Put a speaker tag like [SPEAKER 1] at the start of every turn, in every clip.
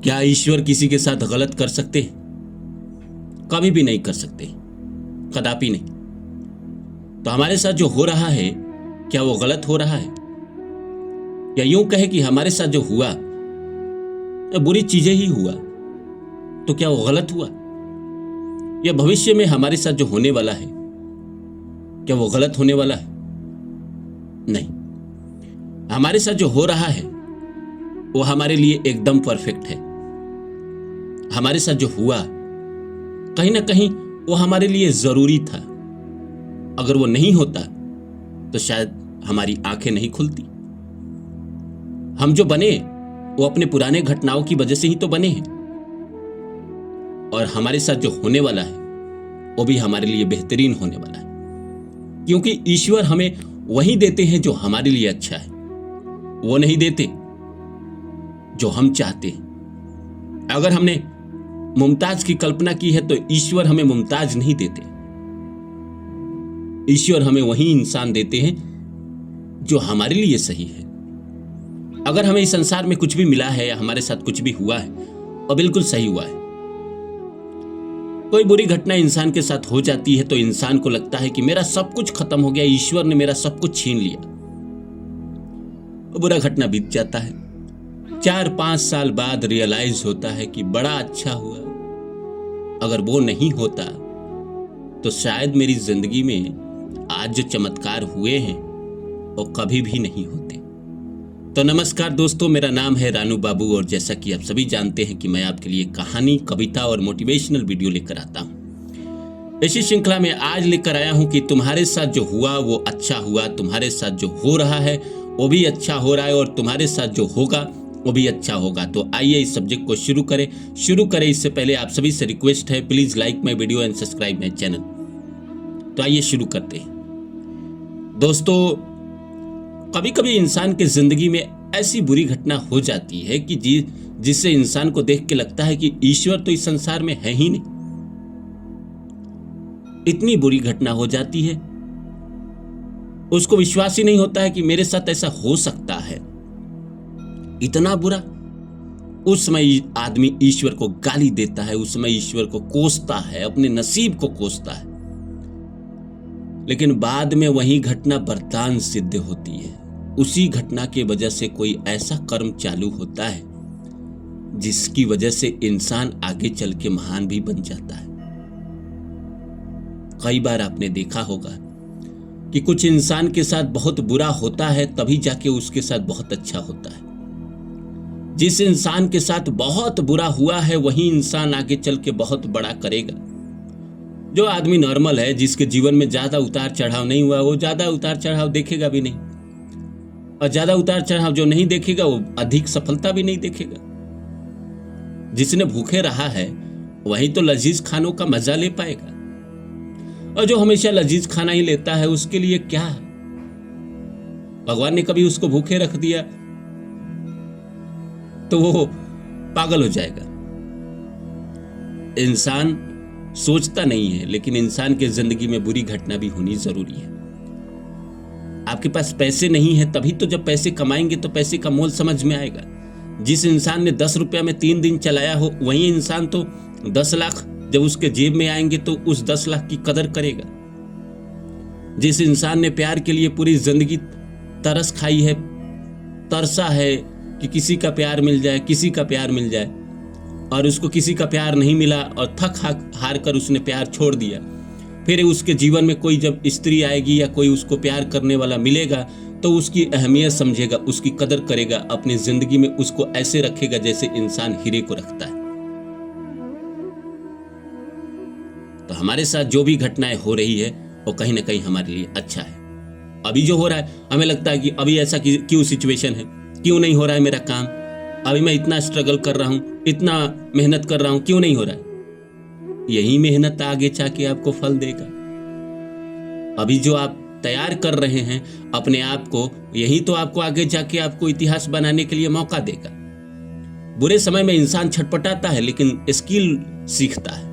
[SPEAKER 1] क्या ईश्वर किसी के साथ गलत कर सकते हैं? कभी भी नहीं कर सकते, कदापि नहीं। तो हमारे साथ जो हो रहा है, क्या वो गलत हो रहा है? या यूं कहे कि हमारे साथ जो हुआ बुरी चीजें ही हुआ, तो क्या वो गलत हुआ? या भविष्य में हमारे साथ जो होने वाला है, क्या वो गलत होने वाला है? नहीं, हमारे साथ जो हो रहा है वो हमारे लिए एकदम परफेक्ट है। हमारे साथ जो हुआ कहीं ना कहीं वो हमारे लिए जरूरी था। अगर वो नहीं होता तो शायद हमारी आंखें नहीं खुलती। हम जो बने वो अपने पुराने घटनाओं की वजह से ही तो बने हैं, और हमारे साथ जो होने वाला है वो भी हमारे लिए बेहतरीन होने वाला है, क्योंकि ईश्वर हमें वही देते हैं जो हमारे लिए अच्छा है। वो नहीं देते जो हम चाहते हैं। अगर हमने मुमताज की कल्पना की है तो ईश्वर हमें मुमताज नहीं देते। ईश्वर हमें वही इंसान देते हैं जो हमारे लिए सही है। अगर हमें इस संसार में कुछ भी मिला है या हमारे साथ कुछ भी हुआ है और बिल्कुल सही हुआ है, कोई बुरी घटना इंसान के साथ हो जाती है तो इंसान को लगता है कि मेरा सब कुछ खत्म हो गया, ईश्वर ने मेरा सब कुछ छीन लिया। बुरा घटना बीत जाता है, 4-5 साल बाद रियलाइज होता है कि बड़ा अच्छा हुआ। अगर वो नहीं होता तो शायद मेरी जिंदगी में आज जो चमत्कार हुए हैं वो कभी भी नहीं होते। तो नमस्कार दोस्तों, मेरा नाम है रानू बाबू और जैसा कि आप सभी जानते हैं कि मैं आपके लिए कहानी, कविता और मोटिवेशनल वीडियो लेकर आता हूं। इसी श्रृंखला में आज लेकर आया हूं कि तुम्हारे साथ जो हुआ वो अच्छा हुआ, तुम्हारे साथ जो हो रहा है वो भी अच्छा हो रहा है और तुम्हारे साथ जो होगा वो भी अच्छा होगा। तो आइए इस सब्जेक्ट को शुरू करें। इससे पहले आप सभी से रिक्वेस्ट है, please like my video and subscribe my channel. तो आइए शुरू करते हैं। दोस्तों, कभी कभी इंसान के जिंदगी में ऐसी बुरी घटना हो जाती है कि जिससे इंसान को देख के लगता है कि ईश्वर तो इस संसार में है ही नहीं। इतनी बुरी घटना हो जाती है, उसको विश्वास ही नहीं होता है कि मेरे साथ ऐसा हो सकता है। इतना बुरा। उस समय आदमी ईश्वर को गाली देता है, उस समय ईश्वर को कोसता है, अपने नसीब को कोसता है। लेकिन बाद में वही घटना वरदान सिद्ध होती है। उसी घटना के वजह से कोई ऐसा कर्म चालू होता है जिसकी वजह से इंसान आगे चल के महान भी बन जाता है। कई बार आपने देखा होगा कि कुछ इंसान के साथ बहुत बुरा होता है, तभी जाके उसके साथ बहुत अच्छा होता है। जिस इंसान के साथ बहुत बुरा हुआ है वही इंसान आगे चल के बहुत बड़ा करेगा। जो आदमी नॉर्मल है, जिसके जीवन में ज्यादा उतार चढ़ाव नहीं हुआ, वो ज्यादा उतार चढ़ाव देखेगा भी नहीं, और ज्यादा उतार चढ़ाव जो नहीं देखेगा वो अधिक सफलता भी नहीं देखेगा। जिसने भूखे रहा है वही तो लजीज खानों का मजा ले पाएगा, और जो हमेशा लजीज खाना ही लेता है उसके लिए क्या? भगवान ने कभी उसको भूखे रख दिया तो वो पागल हो जाएगा। इंसान सोचता नहीं है, लेकिन इंसान के जिंदगी में बुरी घटना भी होनी जरूरी है। आपके पास पैसे नहीं है, तभी तो जब पैसे कमाएंगे तो पैसे का मोल समझ में आएगा। जिस इंसान ने 10 रुपया में 3 दिन चलाया हो, वही इंसान तो 10 लाख जब उसके जेब में आएंगे तो उस 10 लाख की कदर करेगा। जिस इंसान ने प्यार के लिए पूरी जिंदगी तरस खाई है, तरसा है कि किसी का प्यार मिल जाए, किसी का प्यार मिल जाए, और उसको किसी का प्यार नहीं मिला और थक हार कर उसने प्यार छोड़ दिया। फिर उसके जीवन में कोई जब स्त्री आएगी या कोई उसको प्यार करने वाला मिलेगा तो उसकी अहमियत समझेगा, उसकी कदर करेगा, अपनी जिंदगी में उसको ऐसे रखेगा जैसे इंसान हीरे को रखता है। तो हमारे साथ जो भी घटनाएं हो रही है वो कहीं ना कहीं हमारे लिए अच्छा है। अभी जो हो रहा है हमें लगता है कि अभी ऐसा क्यों सिचुएशन है, क्यों नहीं हो रहा है मेरा काम, अभी मैं इतना स्ट्रगल कर रहा हूं, इतना मेहनत कर रहा हूं, क्यों नहीं हो रहा है? यही मेहनत आगे जाके आपको फल देगा। अभी जो आप तैयार कर रहे हैं अपने आप को, यही तो आपको आगे जाके आपको इतिहास बनाने के लिए मौका देगा। बुरे समय में इंसान छटपटाता है लेकिन स्किल सीखता है,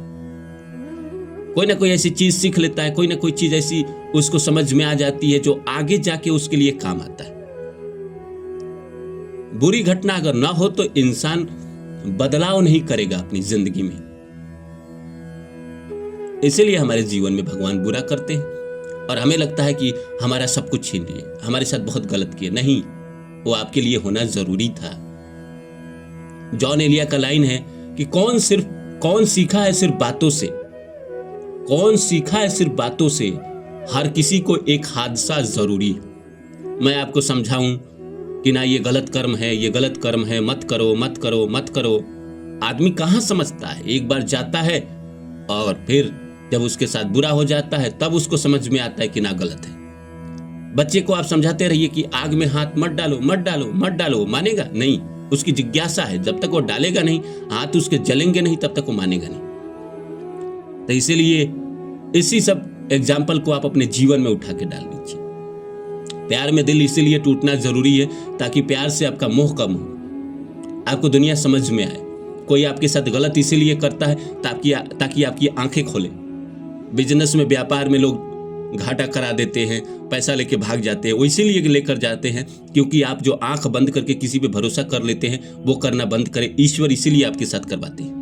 [SPEAKER 1] कोई ना कोई ऐसी चीज सीख लेता है, कोई ना कोई चीज ऐसी उसको समझ में आ जाती है जो आगे जाके उसके लिए काम आता है। बुरी घटना अगर ना हो तो इंसान बदलाव नहीं करेगा अपनी जिंदगी में। इसीलिए हमारे जीवन में भगवान बुरा करते हैं और हमें लगता है कि हमारा सब कुछ छीन लिए, हमारे साथ बहुत गलत किए। नहीं, वो आपके लिए होना जरूरी था। जॉन एलिया का लाइन है कि कौन सीखा है सिर्फ बातों से, कौन सीखा है सिर्फ बातों से, हर किसी को एक हादसा जरूरी है। मैं आपको समझाऊं कि ना ये गलत कर्म है, ये गलत कर्म है, मत करो मत करो मत करो। आदमी कहां समझता है, एक बार जाता है और फिर जब उसके साथ बुरा हो जाता है तब उसको समझ में आता है कि ना गलत है। बच्चे को आप समझाते रहिए कि आग में हाथ मत डालो मत डालो मत डालो, मानेगा नहीं। उसकी जिज्ञासा है, जब तक वो डालेगा नहीं, हाथ उसके जलेंगे नहीं, तब तक वो मानेगा नहीं। तो इसीलिए इसी सब एग्जाम्पल को आप अपने जीवन में उठा के डाल दीजिए। प्यार में दिल इसीलिए टूटना जरूरी है ताकि प्यार से आपका मोह कम हो, आपको दुनिया समझ में आए। कोई आपके साथ गलत इसीलिए करता है ताकि आपकी आंखें खोले। बिजनेस में, व्यापार में लोग घाटा करा देते हैं, पैसा लेके भाग जाते हैं, वो इसीलिए लेकर जाते हैं क्योंकि आप जो आंख बंद करके किसी पे भरोसा कर लेते हैं वो करना बंद करें। ईश्वर इसीलिए आपके साथ करवाते हैं।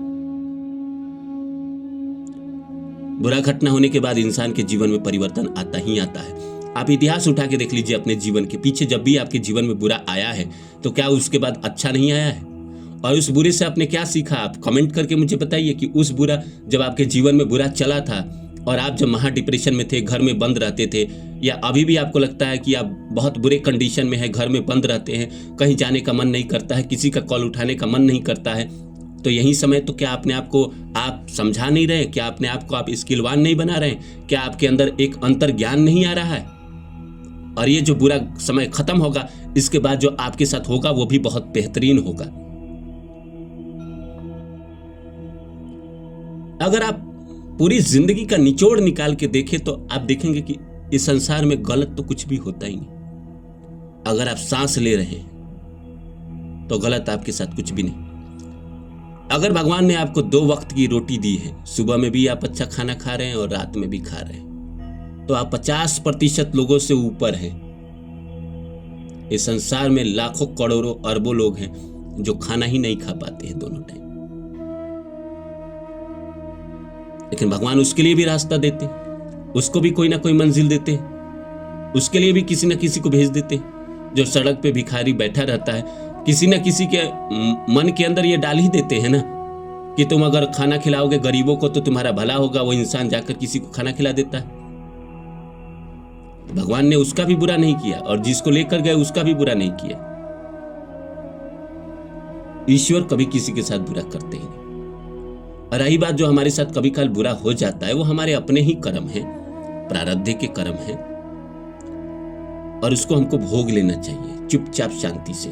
[SPEAKER 1] बुरा घटना होने के बाद इंसान के जीवन में परिवर्तन आता ही आता है। आप इतिहास उठा के देख लीजिए अपने जीवन के पीछे, जब भी आपके जीवन में बुरा आया है तो क्या उसके बाद अच्छा नहीं आया है? और उस बुरे से आपने क्या सीखा? आप कमेंट करके मुझे बताइए कि उस बुरा, जब आपके जीवन में बुरा चला था और आप जब महा डिप्रेशन में थे, घर में बंद रहते थे, या अभी भी आपको लगता है कि आप बहुत बुरे कंडीशन में है, घर में बंद रहते हैं, कहीं जाने का मन नहीं करता है, किसी का कॉल उठाने का मन नहीं करता है, तो यही समय तो क्या अपने आप को आप समझा नहीं रहे? क्या अपने आप को आप स्किलवान नहीं बना रहे? क्या आपके अंदर एक अंतर ज्ञान नहीं आ रहा है? और ये जो बुरा समय खत्म होगा, इसके बाद जो आपके साथ होगा वो भी बहुत बेहतरीन होगा। अगर आप पूरी जिंदगी का निचोड़ निकाल के देखें तो आप देखेंगे कि इस संसार में गलत तो कुछ भी होता ही नहीं। अगर आप सांस ले रहे हैं तो गलत आपके साथ कुछ भी नहीं। अगर भगवान ने आपको 2 वक्त की रोटी दी है, सुबह में भी आप अच्छा खाना खा रहे हैं और रात में भी खा रहे हैं, तो आप 50% लोगों से ऊपर हैं। इस संसार में लाखों करोड़ों अरबों लोग हैं जो खाना ही नहीं खा पाते हैं दोनों टाइम, लेकिन भगवान उसके लिए भी रास्ता देते, उसको भी कोई ना कोई मंजिल देते, उसके लिए भी किसी ना किसी को भेज देते। जो सड़क पे भिखारी बैठा रहता है, किसी ना किसी के मन के अंदर ये डाल ही देते हैं ना कि तुम अगर खाना खिलाओगे गरीबों को तो तुम्हारा भला होगा। वो इंसान जाकर किसी को खाना खिला देता है। भगवान ने उसका भी बुरा नहीं किया और जिसको लेकर गए उसका भी बुरा नहीं किया। ईश्वर कभी किसी के साथ बुरा करते ही नहीं। और रही बात जो हमारे साथ कभी काल बुरा हो जाता है, वो हमारे अपने ही कर्म हैं, प्रारब्ध के कर्म हैं, और उसको हमको भोग लेना चाहिए चुपचाप शांति से,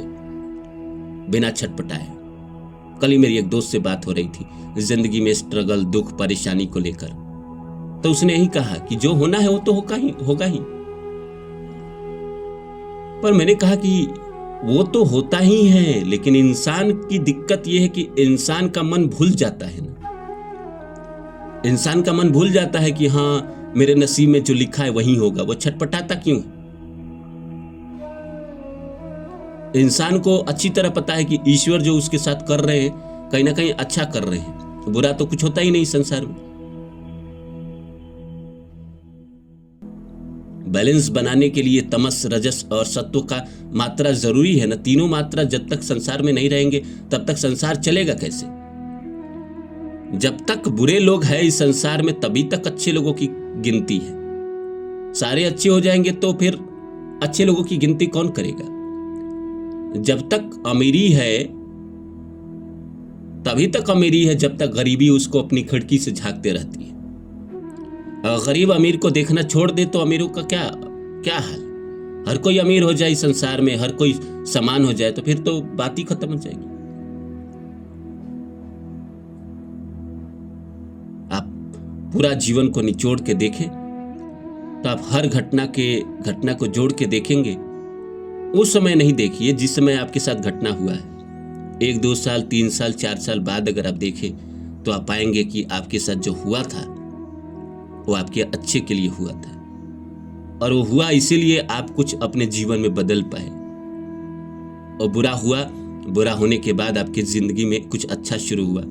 [SPEAKER 1] बिना छटपटाए। कल ही मेरी एक दोस्त से बात हो रही थी जिंदगी में स्ट्रगल, दुख, परेशानी को लेकर, तो उसने यही कहा कि जो होना है वो तो होगा ही। पर मैंने कहा कि वो तो होता ही है, लेकिन इंसान की दिक्कत ये है कि इंसान का मन भूल जाता है ना। इंसान का मन भूल जाता है कि हाँ मेरे नसीब में जो लिखा है वही होगा। वो छटपटाता क्यों? इंसान को अच्छी तरह पता है कि ईश्वर जो उसके साथ कर रहे हैं कहीं ना कहीं अच्छा कर रहे हैं, तो बुरा तो कुछ होता ही नहीं संसार में। बैलेंस बनाने के लिए तमस, रजस और सत्व का मात्रा जरूरी है ना। तीनों मात्रा जब तक संसार में नहीं रहेंगे तब तक संसार चलेगा कैसे? जब तक बुरे लोग हैं इस संसार में तभी तक अच्छे लोगों की गिनती है। सारे अच्छे हो जाएंगे तो फिर अच्छे लोगों की गिनती कौन करेगा? जब तक अमीरी है तभी तक अमीरी है जब तक गरीबी उसको अपनी खिड़की से झांकते रहती है। अगर गरीब अमीर को देखना छोड़ दे तो अमीरों का क्या हाल? हर कोई अमीर हो जाए संसार में, हर कोई समान हो जाए तो फिर तो बात ही खत्म हो जाएगी। आप पूरा जीवन को निचोड़ के देखें तो आप हर घटना को जोड़ के देखेंगे। उस समय नहीं देखिए जिस समय आपके साथ घटना हुआ है। 1, 2 साल, 3 साल, 4 साल बाद अगर आप देखें तो आप पाएंगे कि आपके साथ जो हुआ था वो आपके अच्छे के लिए हुआ था, और वो हुआ इसीलिए आप कुछ अपने जीवन में बदल पाए। और बुरा हुआ बुरा होने के बाद आपकी ज़िंदगी में कुछ अच्छा शुरू हुआ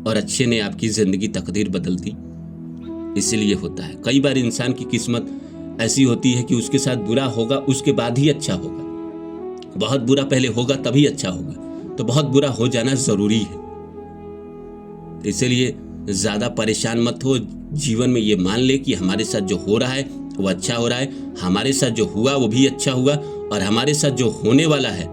[SPEAKER 1] और अच्छे ने आपकी ज़िंदगी तकदीर बदल दी। इसलिए होता है, कई बार इंसान की किस्मत ऐसी होती है कि उसके साथ बुरा होगा, उसके बाद ही अच्छा होगा। बहुत बुरा पहले होगा तभी अच्छा होगा, तो बहुत बुरा हो जाना ज़रूरी है। इसलिए ज़्यादा परेशान मत हो। जीवन में ये मान ले कि हमारे साथ जो हो रहा है वो अच्छा हो रहा है, हमारे साथ जो हुआ वो भी अच्छा हुआ, और हमारे साथ जो होने वाला है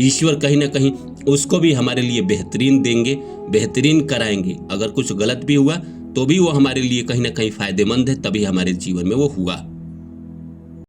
[SPEAKER 1] ईश्वर कहीं ना कहीं उसको भी हमारे लिए बेहतरीन देंगे, बेहतरीन कराएंगे। अगर कुछ गलत भी हुआ तो भी वो हमारे लिए कहीं ना कहीं फ़ायदेमंद है, तभी हमारे जीवन में वो हुआ।